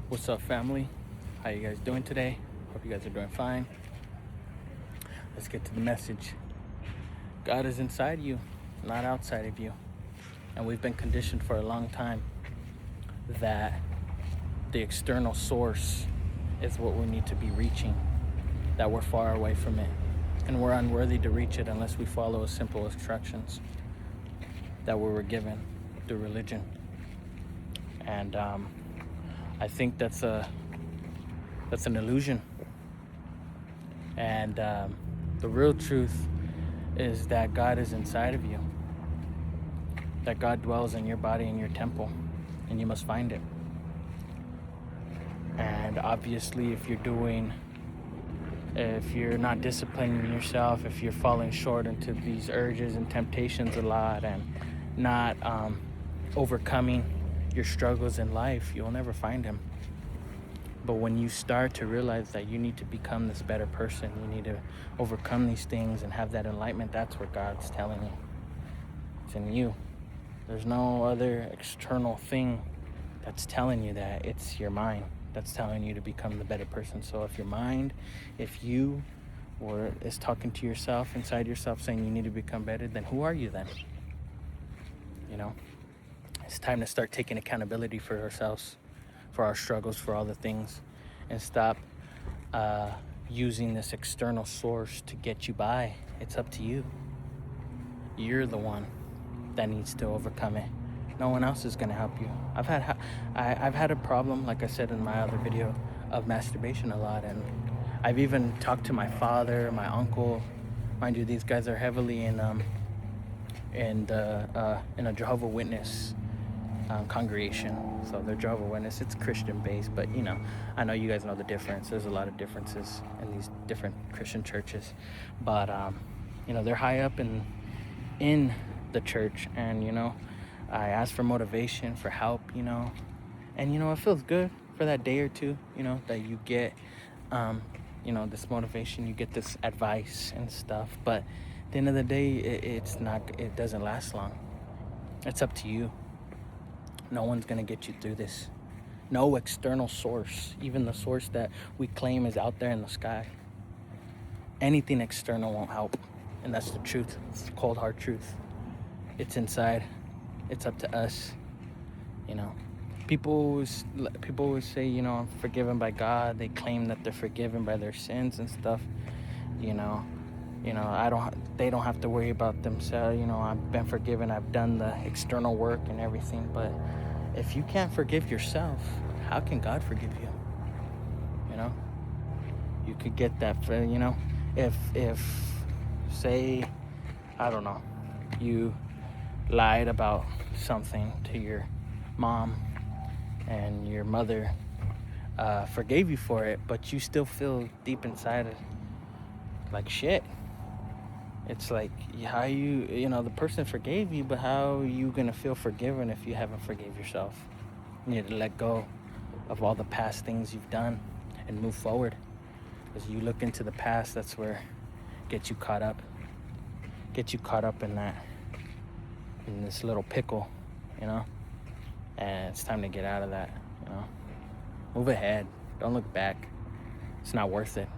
What's up, family? How you guys doing today? Hope you guys are doing fine. Let's get to the message. God is inside you, not outside of you. And we've been conditioned for a long time that the external source is what we need to be reaching, that we're far away from it. And we're unworthy to reach it unless we follow simple instructions that we were given through religion. And I think that's an illusion. And the real truth is that God is inside of you, that God dwells in your body and your temple, and you must find it. And obviously, if you're not disciplining yourself, if you're falling short into these urges and temptations a lot and not overcoming your struggles in life, you'll never find him. But when you start to realize that you need to become this better person, you need to overcome these things and have that enlightenment, that's what God's telling you. It's in you. There's no other external thing that's telling you that. It's your mind that's telling you to become the better person. So if you is talking to yourself, inside yourself, saying you need to become better, then who are you then? It's time to start taking accountability for ourselves, for our struggles, for all the things, and stop using this external source to get you by. It's up to you. You're the one that needs to overcome it. No one else is going to help you. I've had a problem, like I said in my other video, of masturbation a lot, and I've even talked to my father, my uncle. Mind you, these guys are heavily in a Jehovah's Witness congregation. So they're Jehovah's Witness. It's Christian based, but I know you guys know the difference. There's a lot of differences in these different Christian churches, but they're high up in the church, and I asked for motivation, for help, and it feels good for that day or two, that you get this motivation, you get this advice and stuff. But at the end of the day, it doesn't last long. It's up to you. No one's gonna get you through this. No external source, even the source that we claim is out there in the sky. Anything external won't help, and that's the truth. It's the cold hard truth. It's inside. It's up to us. People always say, I'm forgiven by God. They claim that they're forgiven by their sins and stuff. They don't have to worry about themselves. I've been forgiven. I've done the external work and everything. But if you can't forgive yourself, how can God forgive you? You could get that. If say, I don't know, you lied about something to your mom, and your mother forgave you for it, but you still feel deep inside it like shit. It's like, how the person forgave you, but how are you gonna feel forgiven if you haven't forgave yourself? You need to let go of all the past things you've done and move forward. Because you look into the past, that's where it gets you caught up in this little pickle, and it's time to get out of that. Move ahead, don't look back. It's not worth it.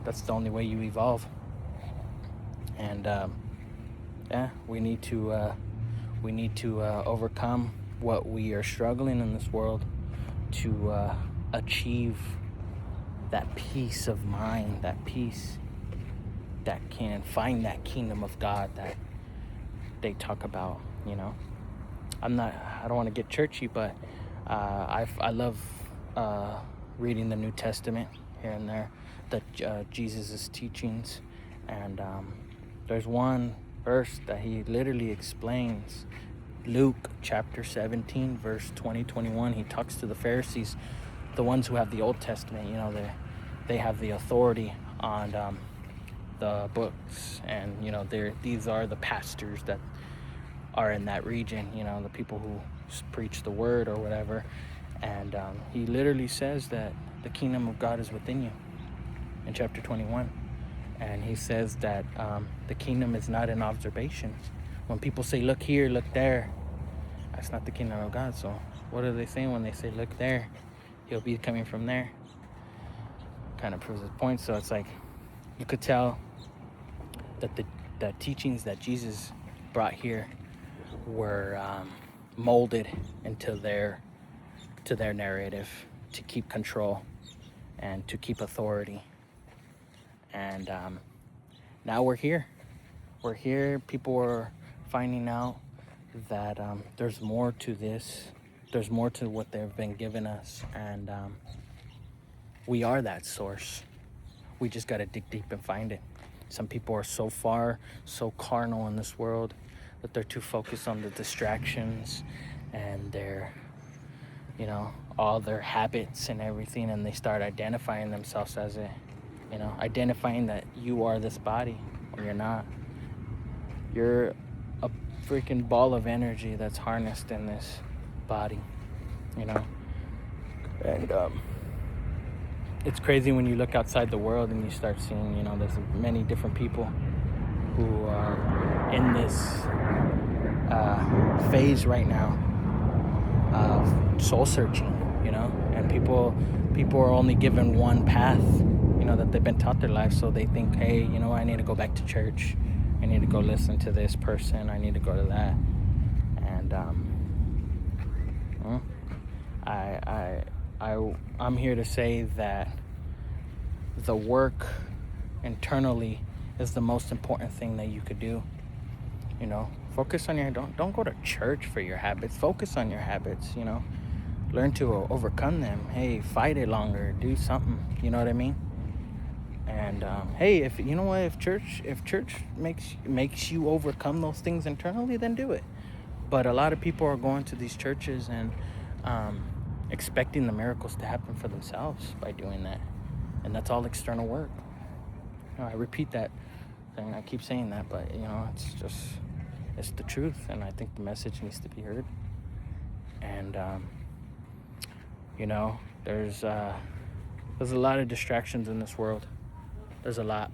That's the only way you evolve. And we need to overcome what we are struggling in this world to achieve that peace of mind, that peace that can find that kingdom of God that they talk about. I don't want to get churchy, but I love reading the New Testament here and there, Jesus' teachings, and there's one verse that he literally explains. Luke chapter 17, verse 20-21. He talks to the Pharisees, the ones who have the Old Testament. They have the authority on the books, and these are the pastors that are in that region, the people who preach the word or whatever. And he literally says that the kingdom of God is within you in chapter 21. And he says that the kingdom is not in observation. When people say, look here, look there, that's not the kingdom of God. So What are they saying when they say, look there, he'll be coming from there? Kind of proves his point. So it's like, you could tell that the teachings that Jesus brought here were molded into their narrative to keep control and to keep authority. And now we're here. We're here. People are finding out that there's more to this. There's more to what they've been giving us. And we are that source. We just got to dig deep and find it. Some people are so far, so carnal in this world that they're too focused on the distractions and their, you know, all their habits and everything, and they start identifying themselves as it, you know, identifying that you are this body or you're not. You're a freaking ball of energy that's harnessed in this body, you know. And it's crazy when you look outside the world and you start seeing, you know, there's many different people who are in this phase right now of soul searching, you know, and people are only given one path, you know, that they've been taught their life. So they think, hey, you know, I need to go back to church, I need to go listen to this person, I need to go to that. And I'm here to say that the work internally is the most important thing that you could do. You know, focus on your, don't go to church for your habits. Focus on your habits, you know. Learn to overcome them. Hey, fight it longer. Do something. You know what I mean? And hey, if you know what, if church makes you overcome those things internally, then do it. But a lot of people are going to these churches and expecting the miracles to happen for themselves by doing that, and that's all external work. You know, I repeat that thing. I keep saying that, but you know, it's the truth, and I think the message needs to be heard. And you know, there's a lot of distractions in this world. There's a lot,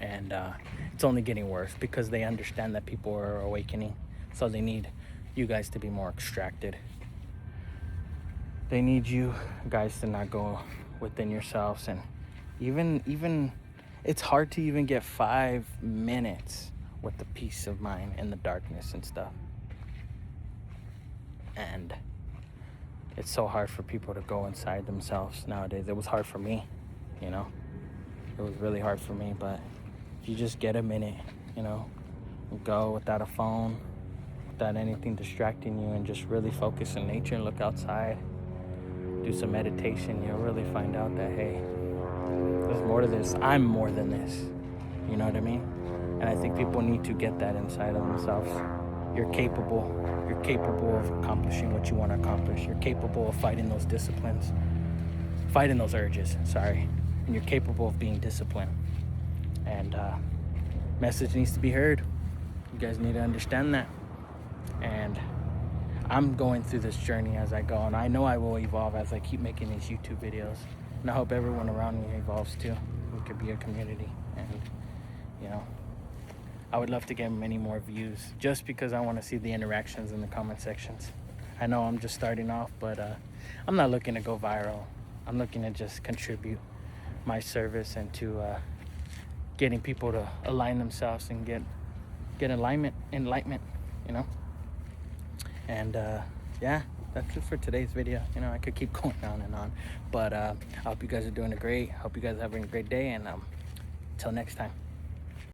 and it's only getting worse because they understand that people are awakening, so they need you guys to be more extracted. They need you guys to not go within yourselves, and even it's hard to even get 5 minutes with the peace of mind in the darkness and stuff. And it's so hard for people to go inside themselves nowadays. It was hard for me, you know. It was really hard for me, but if you just get a minute, you know, go without a phone, without anything distracting you, and just really focus on nature and look outside, do some meditation, you'll really find out that, hey, there's more to this. I'm more than this. You know what I mean? And I think people need to get that inside of themselves. You're capable. You're capable of accomplishing what you want to accomplish. You're capable of fighting those urges, and you're capable of being disciplined. And message needs to be heard. You guys need to understand that. And I'm going through this journey as I go, and I know I will evolve as I keep making these YouTube videos. And I hope everyone around me evolves too. We could be a community, and you know, I would love to get many more views just because I want to see the interactions in the comment sections. I know I'm just starting off, but I'm not looking to go viral. I'm looking to just contribute my service and to getting people to align themselves and get enlightenment, you know. And yeah, that's it for today's video. You know, I could keep going on and on, but I hope you guys are doing great. Hope you guys are having a great day, and until next time.